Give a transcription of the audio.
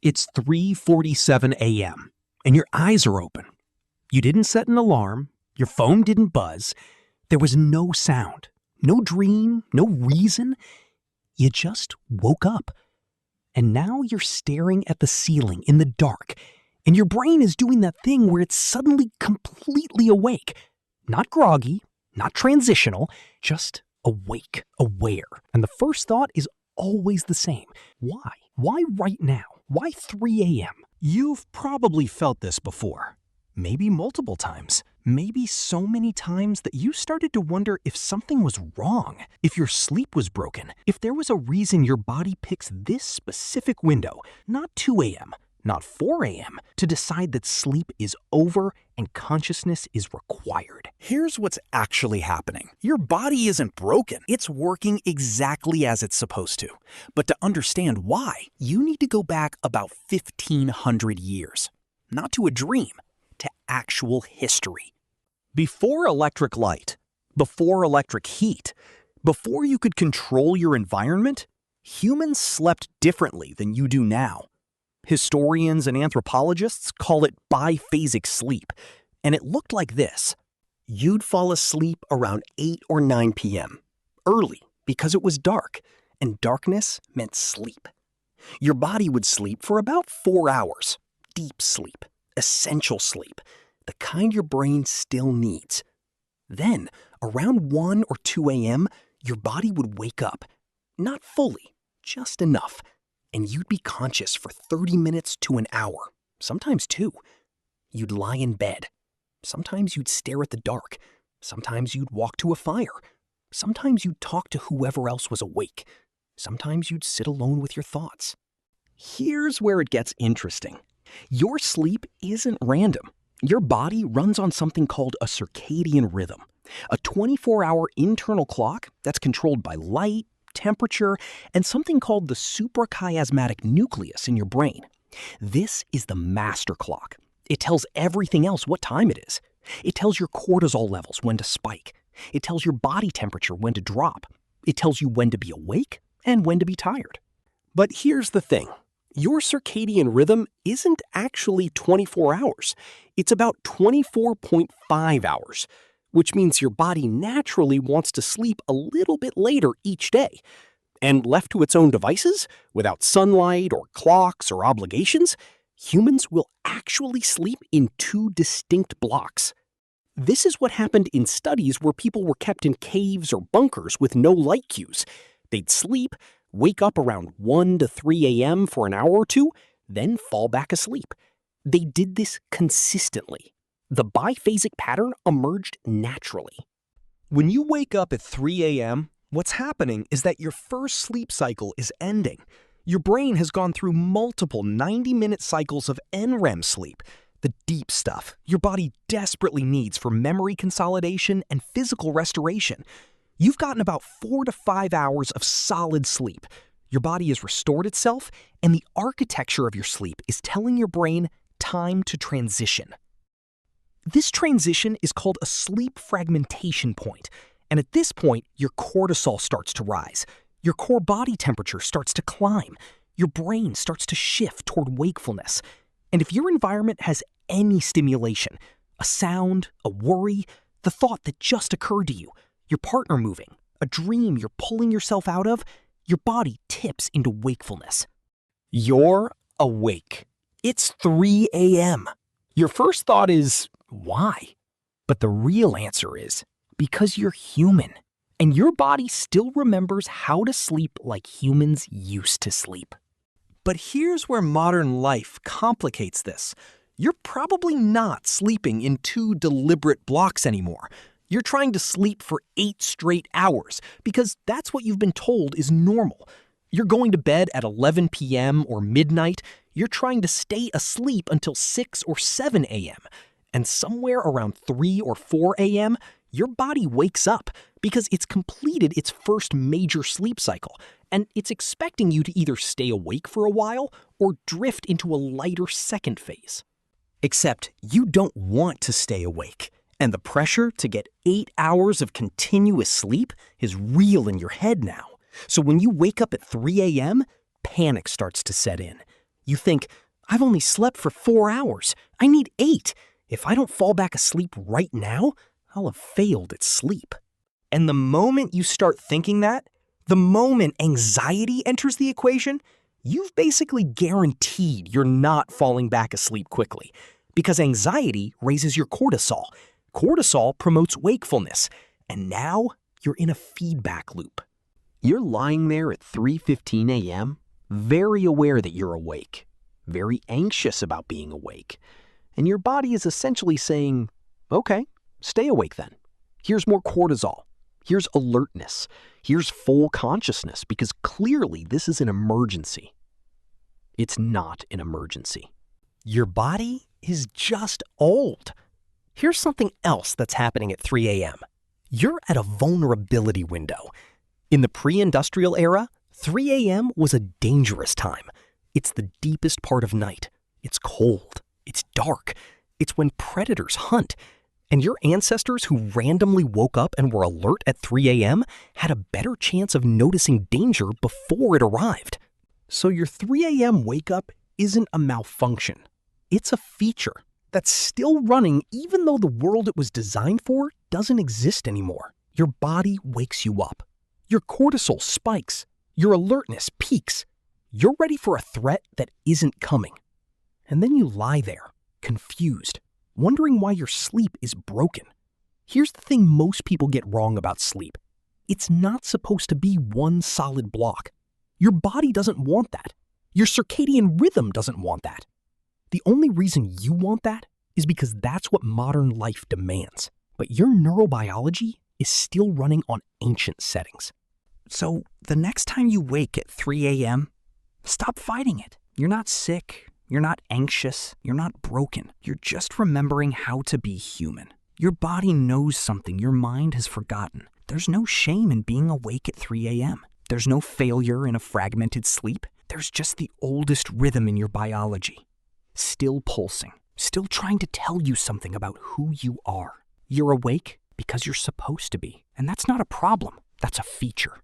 It's 3:47 a.m., and your eyes are open. You didn't set an alarm, your phone didn't buzz, there was no sound, no dream, no reason. You just woke up. And now you're staring at the ceiling in the dark, and your brain is doing that thing where it's suddenly completely awake. Not groggy, not transitional, just awake, aware. And the first thought is always the same. Why? Why right now? Why 3 a.m.? You've probably felt this before. Maybe multiple times. Maybe so many times that you started to wonder if something was wrong, if your sleep was broken, if there was a reason your body picks this specific window, not 2 a.m., not 4 a.m., to decide that sleep is over and consciousness is required. Here's what's actually happening. Your body isn't broken. It's working exactly as it's supposed to. But to understand why, you need to go back about 1,500 years. Not to a dream, to actual history. Before electric light, before electric heat, before you could control your environment, humans slept differently than you do now. Historians and anthropologists call it biphasic sleep, and it looked like this. You'd fall asleep around 8 or 9 p.m., early because it was dark, and darkness meant sleep. Your body would sleep for about 4 hours, deep sleep, essential sleep, the kind your brain still needs. Then, around 1 or 2 a.m., your body would wake up, not fully, just enough, and you'd be conscious for 30 minutes to an hour, sometimes 2. You'd lie in bed. Sometimes you'd stare at the dark. Sometimes you'd walk to a fire. Sometimes you'd talk to whoever else was awake. Sometimes you'd sit alone with your thoughts. Here's where it gets interesting. Your sleep isn't random. Your body runs on something called a circadian rhythm, a 24-hour internal clock that's controlled by light, temperature, and something called the suprachiasmatic nucleus in your brain. This is the master clock. It tells everything else what time it is. It tells your cortisol levels when to spike. It tells your body temperature when to drop. It tells you when to be awake and when to be tired. But here's the thing. Your circadian rhythm isn't actually 24 hours. It's about 24.5 hours, which means your body naturally wants to sleep a little bit later each day. And left to its own devices, without sunlight or clocks or obligations, humans will actually sleep in 2 distinct blocks. This is what happened in studies where people were kept in caves or bunkers with no light cues. They'd sleep, wake up around 1 to 3 a.m. for an hour or 2, then fall back asleep. They did this consistently. The biphasic pattern emerged naturally. When you wake up at 3 a.m., what's happening is that your first sleep cycle is ending. Your brain has gone through multiple 90-minute cycles of NREM sleep, the deep stuff your body desperately needs for memory consolidation and physical restoration. You've gotten about 4 to 5 hours of solid sleep. Your body has restored itself, and the architecture of your sleep is telling your brain time to transition. This transition is called a sleep fragmentation point, and at this point, your cortisol starts to rise. Your core body temperature starts to climb. Your brain starts to shift toward wakefulness. And if your environment has any stimulation, a sound, a worry, the thought that just occurred to you, your partner moving, a dream you're pulling yourself out of, your body tips into wakefulness. You're awake. It's 3 a.m. Your first thought is, why? But the real answer is, because you're human, and your body still remembers how to sleep like humans used to sleep. But here's where modern life complicates this. You're probably not sleeping in 2 deliberate blocks anymore. You're trying to sleep for 8 straight hours because that's what you've been told is normal. You're going to bed at 11 p.m. or midnight. You're trying to stay asleep until 6 or 7 a.m. And somewhere around 3 or 4 a.m., your body wakes up because it's completed its first major sleep cycle, and it's expecting you to either stay awake for a while or drift into a lighter second phase. Except you don't want to stay awake, and the pressure to get 8 hours of continuous sleep is real in your head now. So when you wake up at 3 a.m., panic starts to set in. You think, I've only slept for 4 hours. I need 8. If I don't fall back asleep right now, I'll have failed at sleep. And the moment you start thinking that, the moment anxiety enters the equation, you've basically guaranteed you're not falling back asleep quickly. Because anxiety raises your cortisol. Cortisol promotes wakefulness. And now you're in a feedback loop. You're lying there at 3:15 a.m., very aware that you're awake, very anxious about being awake, and your body is essentially saying, okay, stay awake then. Here's more cortisol. Here's alertness. Here's full consciousness, because clearly this is an emergency. It's not an emergency. Your body is just old. Here's something else that's happening at 3 a.m. You're at a vulnerability window. In the pre-industrial era, 3 a.m. was a dangerous time. It's the deepest part of night. It's cold. It's dark. It's when predators hunt. And your ancestors who randomly woke up and were alert at 3 a.m. had a better chance of noticing danger before it arrived. So your 3 a.m. wake up isn't a malfunction. It's a feature that's still running even though the world it was designed for doesn't exist anymore. Your body wakes you up. Your cortisol spikes. Your alertness peaks. You're ready for a threat that isn't coming. And then you lie there, confused, wondering why your sleep is broken. Here's the thing most people get wrong about sleep. It's not supposed to be one solid block. Your body doesn't want that. Your circadian rhythm doesn't want that. The only reason you want that is because that's what modern life demands. But your neurobiology is still running on ancient settings. So the next time you wake at 3 a.m., stop fighting it. You're not sick. You're not anxious. You're not broken. You're just remembering how to be human. Your body knows something your mind has forgotten. There's no shame in being awake at 3 a.m. There's no failure in a fragmented sleep. There's just the oldest rhythm in your biology. Still pulsing. Still trying to tell you something about who you are. You're awake because you're supposed to be. And that's not a problem. That's a feature.